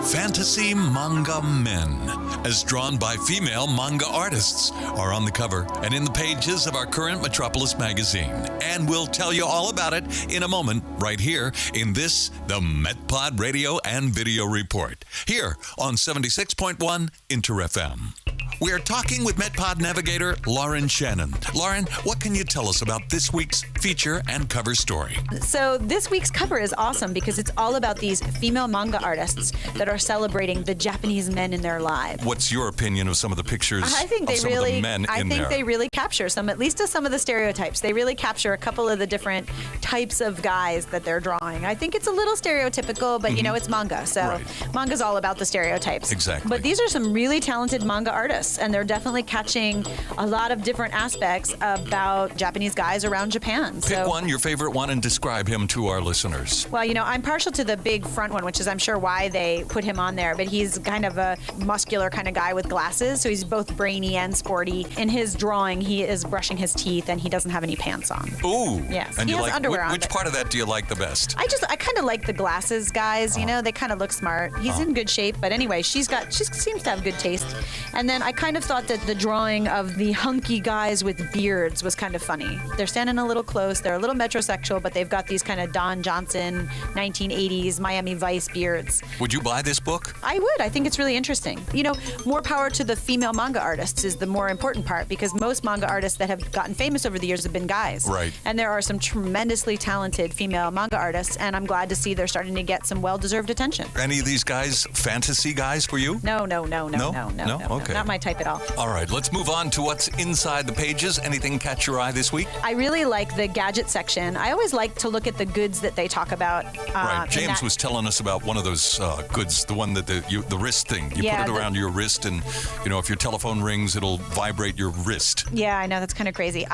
Fantasy manga men, as drawn by female manga artists, are on the cover and in the pages of our current Metropolis magazine. And we'll tell you all about it in a moment, right here in this, the MetPod Radio and Video Report, here on 76.1 Inter FM. We're talking with MetPod navigator Lauren Shannon. Lauren, what can you tell us about this week's feature and cover story? So this week's cover is awesome because it's all about these female manga artists that are celebrating the Japanese men in their lives. What's your opinion of some of the pictures of some of the men in there? I think they really capture some, at least of some of the stereotypes. They really capture a couple of the different types of guys that they're drawing. I think it's a little stereotypical, but you know, it's manga. So manga's all about the stereotypes. Exactly. But these are some really talented manga artists, and they're definitely catching a lot of different aspects about Japanese guys around Japan. Pick one, your favorite one, and describe him to our listeners. Well, you know, I'm partial to the big front one, which is I'm sure why they put him on there, but he's kind of a muscular kind of guy with glasses, so he's both brainy and sporty. In his drawing, he is brushing his teeth, and he doesn't have any pants on. Ooh. Yes. And he you has underwear on. Which part of that do you like the best? I kind of like the glasses guys, you know, they kind of look smart. He's in good shape, but anyway, she seems to have good taste. And then I kind of thought that the drawing of the hunky guys with beards was kind of funny. They're standing a little close, they're a little metrosexual, but they've got these kind of Don Johnson, 1980s Miami Vice beards. Would you buy this book? I would. I think it's really interesting. You know, more power to the female manga artists is the more important part, because most manga artists that have gotten famous over the years have been guys. Right. And there are some tremendously talented female manga artists, and I'm glad to see they're starting to get some well-deserved attention. Any of these guys fantasy guys for you? No. Okay. Not my type at all. All right, let's move on to what's inside the pages. Anything catch your eye this week? I really like the gadget section. I always like to look at the goods that they talk about. Right. James was telling us about one of those goods, the one that the wrist thing. You put it around your wrist, and you know, if your telephone rings, it'll vibrate your wrist. Yeah, I know, that's kind of crazy.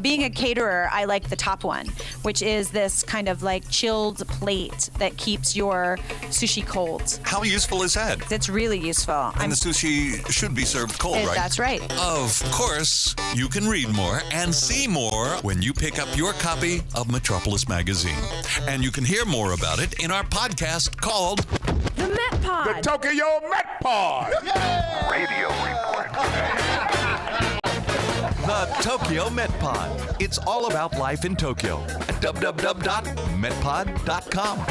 Being a caterer, I like the top one, which is this kind of like chilled plate that keeps your sushi cold. How useful is that? It's really useful. And the sushi should be served cold, right? That's right. Of course, you can read more and see more when you pick up your copy of Metropolis Magazine. And you can hear more about it in our podcast called The MetPod. The Tokyo MetPod. Radio Report. The Tokyo MetPod. It's all about life in Tokyo at www.metpod.com.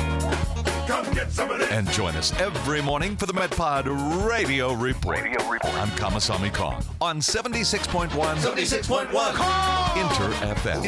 Come get some of this. And join us every morning for the MetPod Radio Report. I'm Kamasami Kong on 76.1 Inter FM.